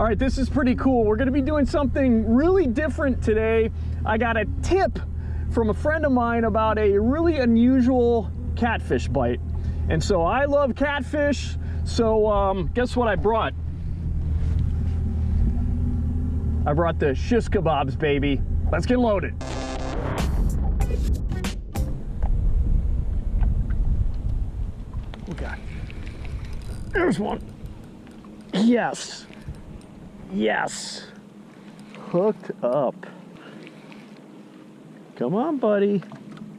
All right, this is pretty cool. We're gonna be doing something really different today. I got a tip from a friend of mine about a really unusual catfish bite. And so I love catfish, so guess what I brought? I brought the shish kebabs, baby. Let's get loaded. Oh God, there's one. Yes, yes, hooked up. Come on, buddy.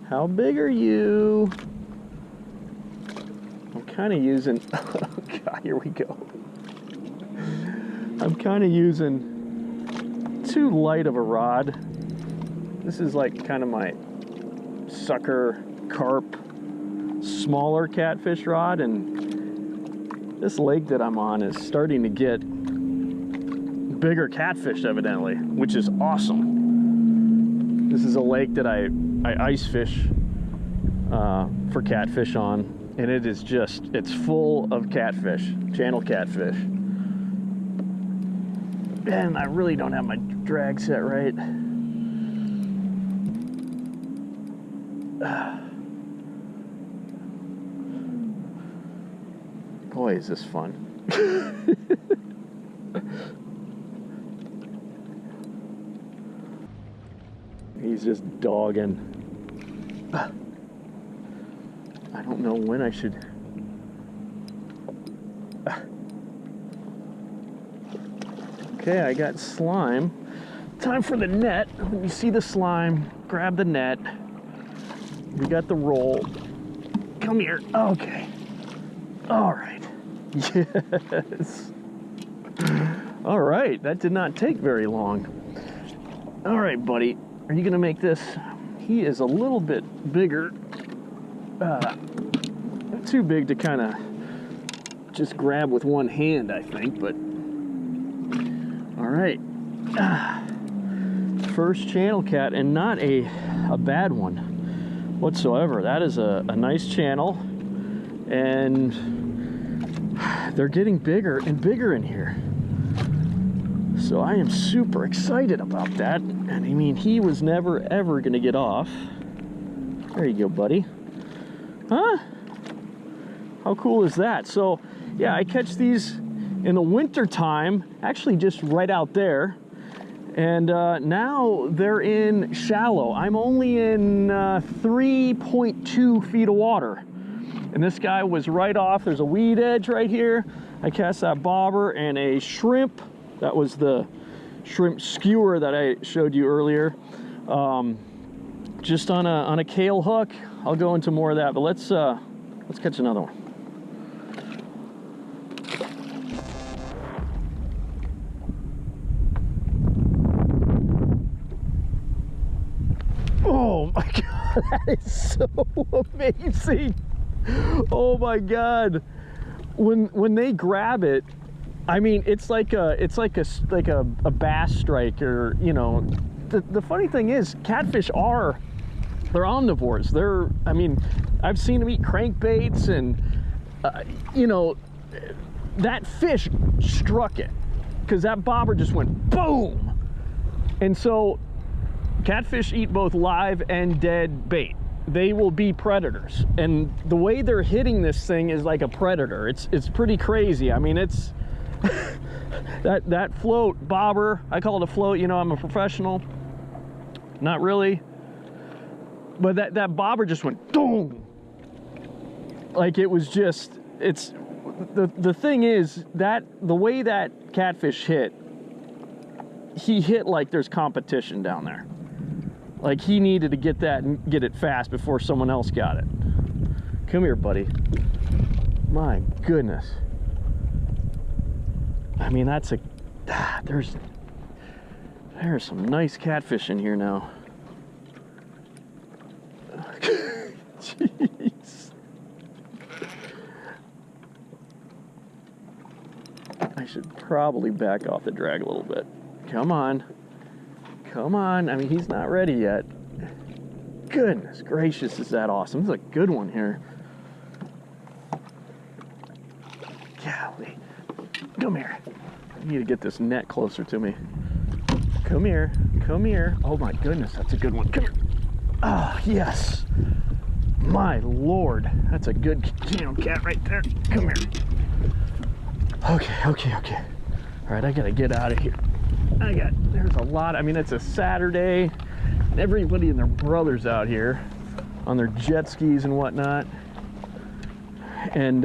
How big are you? I'm kind of using, oh God, here we go. I'm kind of using too light of a rod. This is like kind of my sucker carp, smaller catfish rod, and this lake that I'm on is starting to get bigger catfish evidently, which is awesome. This is a lake that I ice fish for catfish on, and it is just, it's full of catfish, channel catfish. And I really don't have my drag set right. Boy, is this fun. He's just dogging. I don't know when I should. Okay, I got slime. Time for the net. When you see the slime, grab the net. We got the roll. Come here. Okay. All right. Yes. All right, that did not take very long. All right, buddy. Are you gonna make this? He is a little bit bigger. Too big to kind of just grab with one hand, I think, but all right. First channel cat, and not a bad one whatsoever. That is a nice channel, and they're getting bigger and bigger in here. So I am super excited about that. And I mean, he was never ever gonna get off. There you go, buddy. Huh? How cool is that? So yeah, I catch these in the winter time, actually just right out there. And now they're in shallow. I'm only in 3.2 feet of water. And this guy was right off. There's a weed edge right here. I cast that bobber and a shrimp. That was the shrimp skewer that I showed you earlier. Just on a kale hook. I'll go into more of that, but let's catch another one. Oh my God, that is so amazing. Oh my God. When they grab it, I mean, it's like a bass strike, or, you know, the funny thing is catfish they're omnivores. I mean, I've seen them eat crankbaits, and you know, that fish struck it because that bobber just went boom. And so catfish eat both live and dead bait. They will be predators, and the way they're hitting this thing is like a predator. It's pretty crazy. I mean, it's that float bobber, I call it a float, you know, I'm a professional. Not really, but that bobber just went boom. Like, it was just, it's the thing is that the way that catfish hit, he hit like there's competition down there. Like, he needed to get that and get it fast before someone else got it. Come here, buddy. My goodness. I mean, that's there's some nice catfish in here now. Jeez. I should probably back off the drag a little bit. Come on. Come on. I mean, he's not ready yet. Goodness gracious, is that awesome. This is a good one here. Golly. Come here. I need to get this net closer to me. Come here, come here. Oh my goodness, that's a good one. Come here. Ah, yes. My Lord, that's a good channel cat right there. Come here. Okay, okay, okay. All right, I gotta get out of here. There's a lot. I mean, it's a Saturday. Everybody and their brothers out here on their jet skis and whatnot. And,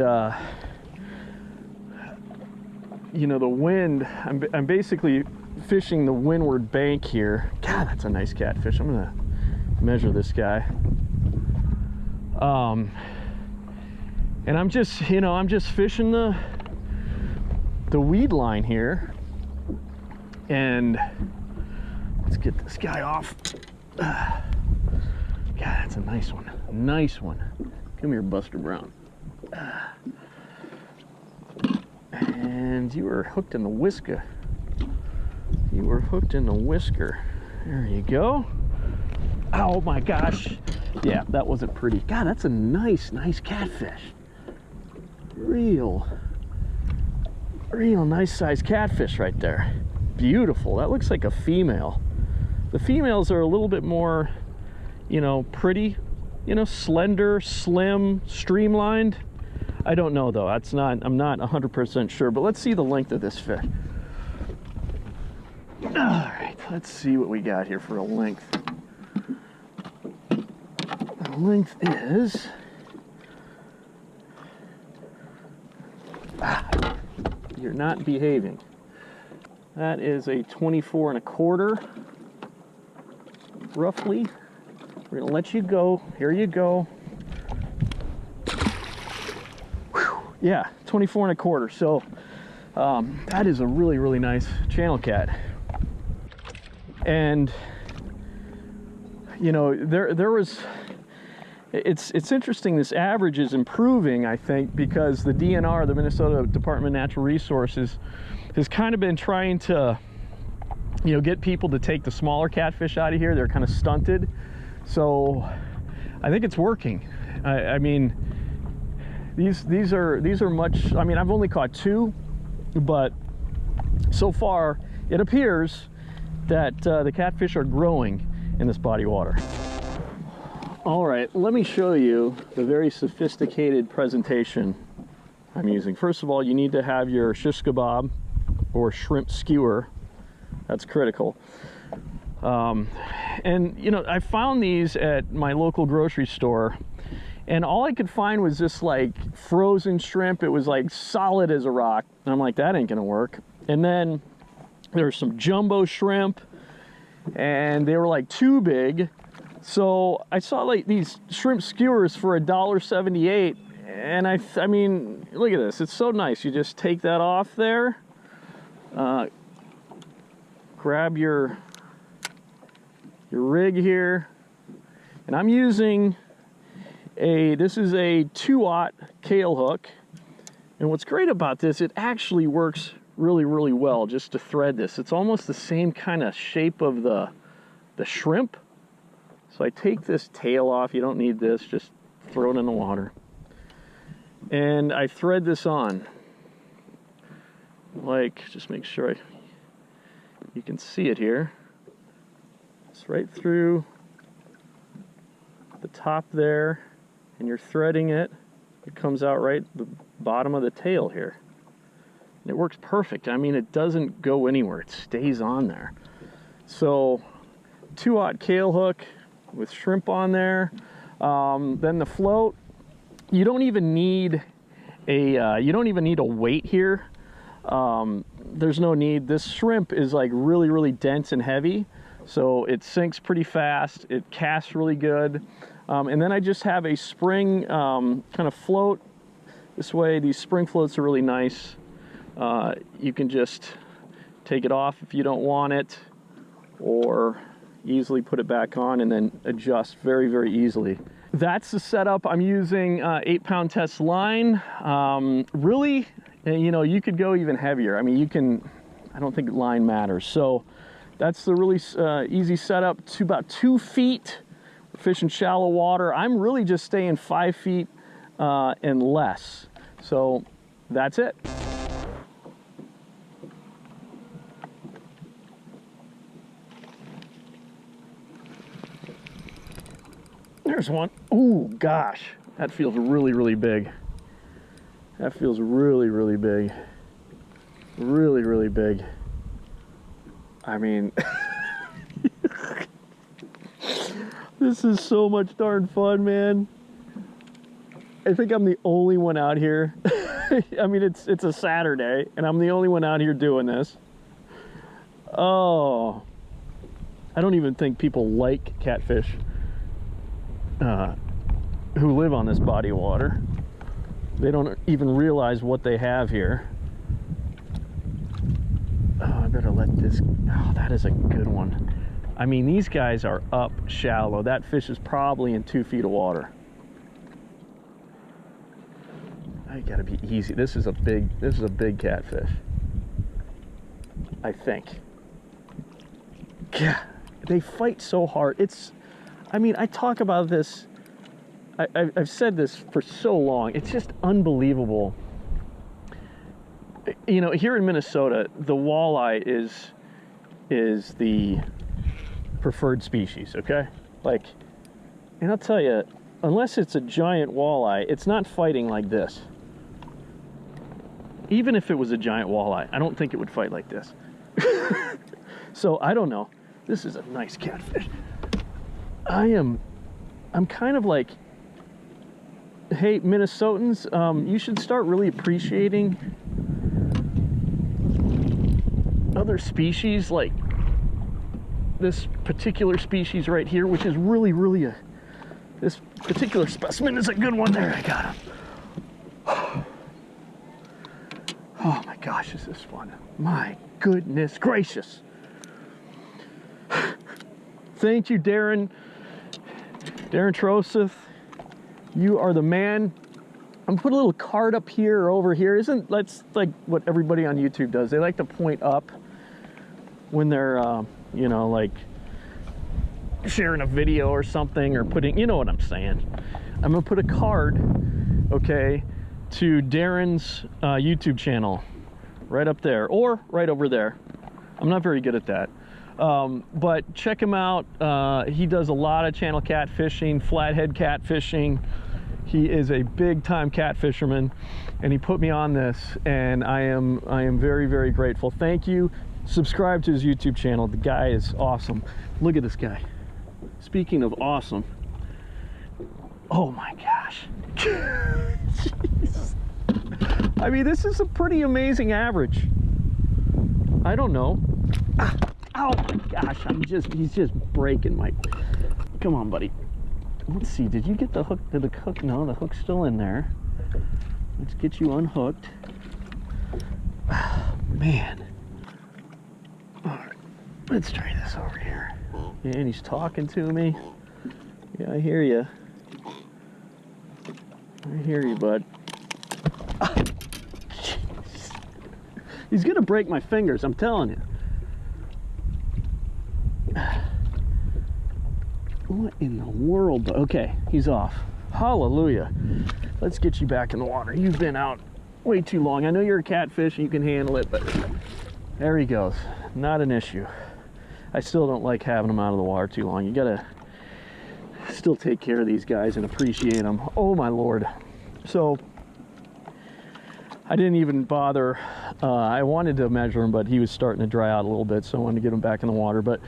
you know, the wind, I'm basically fishing the windward bank here. God, that's a nice catfish. I'm gonna measure this guy. And I'm just, you know, I'm just fishing the weed line here. And let's get this guy off. God, that's a nice one. Nice one. Come here, Buster Brown. And you were hooked in the whisker. You were hooked in the whisker. There you go. Oh my gosh. Yeah, that wasn't pretty. God, that's a nice catfish. Real nice size catfish right there. Beautiful. That looks like a female. The females are a little bit more, you know, pretty, you know, slender, slim, streamlined. I don't know though. I'm not 100% sure, but let's see the length of this fish. All right, let's see what we got here for a length. The length is you're not behaving. That is a 24 1/4, roughly. We're gonna let you go. Here you go. Whew. Yeah, 24 1/4. So that is a really nice channel cat. And you know, there was. It's interesting. This average is improving, I think, because the DNR, the Minnesota Department of Natural Resources, has kind of been trying to, you know, get people to take the smaller catfish out of here. They're kind of stunted, so I think it's working. I mean, these are much. I mean, I've only caught 2, but so far it appears that the catfish are growing in this body of water. All right, let me show you the very sophisticated presentation I'm using. First of all, you need to have your shish kebab or shrimp skewer. That's critical. And you know, I found these at my local grocery store, and all I could find was this like frozen shrimp. It was like solid as a rock. And I'm like, that ain't gonna work. And then there's some jumbo shrimp, and they were like too big. So I saw like these shrimp skewers for $1.78, and I mean, look at this. It's so nice. You just take that off there, grab your rig here, and I'm using this is a 2-aught Kale hook. And what's great about this, it actually works really well just to thread this. It's almost the same kind of shape of the shrimp. So I take this tail off. You don't need this, just throw it in the water. And I thread this on. Like, just make sure you can see it here. It's right through the top there, and you're threading it. It comes out right the bottom of the tail here. And it works perfect. I mean, it doesn't go anywhere. It stays on there. So 2-aught Kale hook with shrimp on there. Then the float, you don't even need a weight here. There's no need. This shrimp is like really dense and heavy, so it sinks pretty fast. It casts really good. And then I just have a spring kind of float this way. These spring floats are really nice. You can just take it off if you don't want it, or easily put it back on and then adjust very easily. That's the setup. I'm using 8-pound test line. Really, you know, you could go even heavier. I mean, you can, I don't think line matters. So that's the really easy setup. To about 2 feet, fish in shallow water. I'm really just staying 5 feet and less. So that's it. There's one. Ooh, gosh. That feels really, really big. That feels really, really big. Really, really big. I mean, this is so much darn fun, man. I think I'm the only one out here. I mean, it's a Saturday, and I'm the only one out here doing this. Oh, I don't even think people like catfish who live on this body of water. They don't even realize what they have here. Oh, I better let this... Oh, that is a good one. I mean, these guys are up shallow. That fish is probably in 2 feet of water. I gotta be easy. This is a big catfish, I think. Yeah, they fight so hard. It's, I mean, I talk about this, I've said this for so long. It's just unbelievable. You know, here in Minnesota, the walleye is the preferred species, okay? Like, and I'll tell you, unless it's a giant walleye, it's not fighting like this. Even if it was a giant walleye, I don't think it would fight like this. So, I don't know. This is a nice catfish. I'm kind of like, hey, Minnesotans, you should start really appreciating other species, like this particular species right here, which is really, really this particular specimen is a good one. There, I got him. Oh my gosh, is this one? My goodness gracious. Thank you, Darren Troseth. You are the man. I'm gonna put a little card up here or over here. That's like what everybody on YouTube does. They like to point up when they're, you know, like sharing a video or something, or putting, you know what I'm saying. I'm gonna put a card, okay, to Darren's YouTube channel right up there, or right over there. I'm not very good at that. But check him out. He does a lot of channel catfishing, flathead catfishing. He is a big time cat fisherman, and he put me on this, and I am very, very grateful. Thank you. Subscribe to his YouTube channel. The guy is awesome. Look at this guy. Speaking of awesome, oh my gosh. Jeez. I mean, this is a pretty amazing average. I don't know. Ah, oh my gosh, he's just breaking my... Come on, buddy. Let's see, did you get the hook? Did the hook? No, the hook's still in there. Let's get you unhooked. Oh, man. All right, let's try this over here. And he's talking to me. Yeah, I hear you. I hear you, bud. Ah, he's gonna break my fingers, I'm telling you. What in the world? Okay, he's off. Hallelujah. Let's get you back in the water. You've been out way too long. I know you're a catfish and you can handle it, but there he goes. Not an issue. I still don't like having them out of the water too long. You gotta still take care of these guys and appreciate them. Oh my Lord. So I didn't even bother. I wanted to measure him, but he was starting to dry out a little bit, so I wanted to get him back in the water. But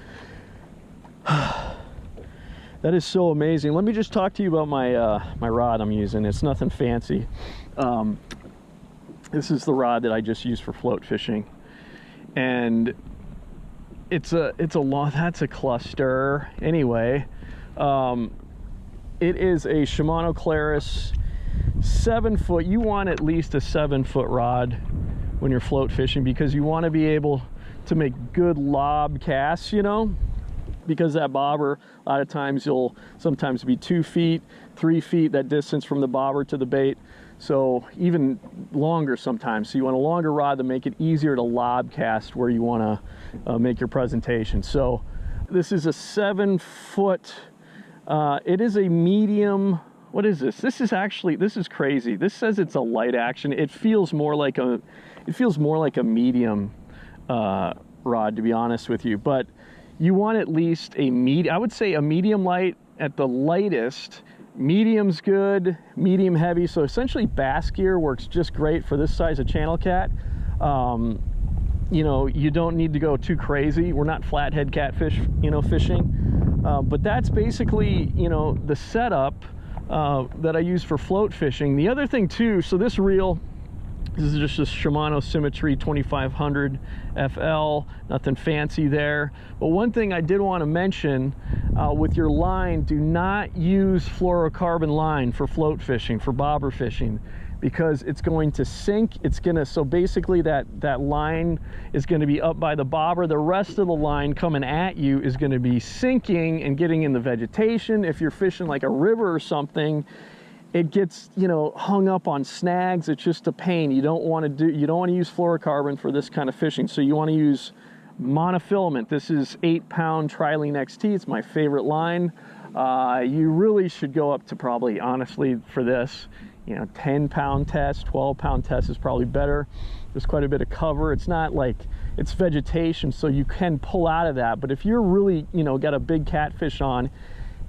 that is so amazing. Let me just talk to you about my my rod I'm using. It's nothing fancy. This is the rod that I just use for float fishing, and it's a long. That's a cluster. Anyway, it is a Shimano Claris 7-foot. You want at least a 7-foot rod when you're float fishing, because you want to be able to make good lob casts, you know, because that bobber, a lot of times you'll sometimes be 2 feet, 3 feet, that distance from the bobber to the bait. So even longer sometimes. So you want a longer rod to make it easier to lob cast where you want to make your presentation. So this is a 7-foot, it is a medium. What is this? This is crazy. This says it's a light action. It feels more like a medium rod, to be honest with you. But you want at least a I would say a medium light at the lightest. Medium's good, medium heavy. So essentially bass gear works just great for this size of channel cat. You know, you don't need to go too crazy. We're not flathead catfish, you know, fishing. But that's basically, you know, the setup that I use for float fishing. The other thing too, so this reel, this is just a Shimano Symmetry 2500 FL, nothing fancy there. But one thing I did want to mention, with your line, do not use fluorocarbon line for float fishing, for bobber fishing, because it's going to sink. It's gonna, so basically that line is gonna be up by the bobber. The rest of the line coming at you is gonna be sinking and getting in the vegetation. If you're fishing like a river or something, it gets, you know, hung up on snags. It's just a pain. You don't want to use fluorocarbon for this kind of fishing. So you want to use monofilament. This is 8-pound Trilene XT. It's my favorite line. You really should go up to probably, honestly, for this, you know, 10-pound test, 12-pound test is probably better. There's quite a bit of cover. It's not like, it's vegetation, so you can pull out of that. But if you're really, you know, got a big catfish on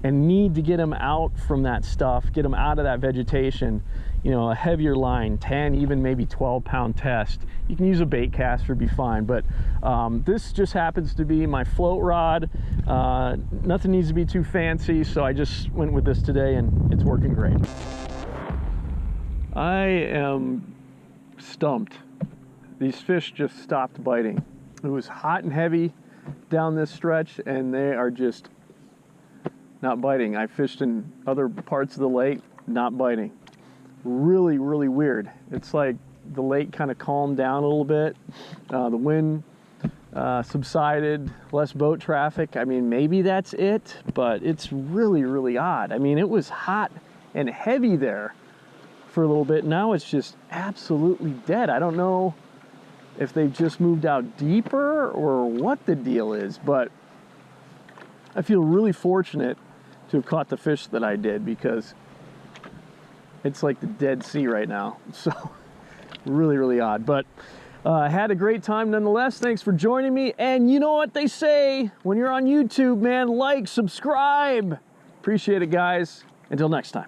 and need to get them out from that stuff, get them out of that vegetation, you know, a heavier line, 10, even maybe 12-pound test. You can use a bait caster, be fine. But this just happens to be my float rod. Nothing needs to be too fancy, so I just went with this today and it's working great. I am stumped. These fish just stopped biting. It was hot and heavy down this stretch and they are just not biting. I fished in other parts of the lake, not biting. Really, really weird. It's like the lake kind of calmed down a little bit. The wind subsided, less boat traffic. I mean, maybe that's it, but it's really, really odd. I mean, it was hot and heavy there for a little bit. Now it's just absolutely dead. I don't know if they've just moved out deeper or what the deal is, but I feel really fortunate to have caught the fish that I did, because it's like the Dead Sea right now. So really, really odd, but I had a great time nonetheless. Thanks for joining me. And you know what they say when you're on YouTube, man, like, subscribe. Appreciate it, guys. Until next time.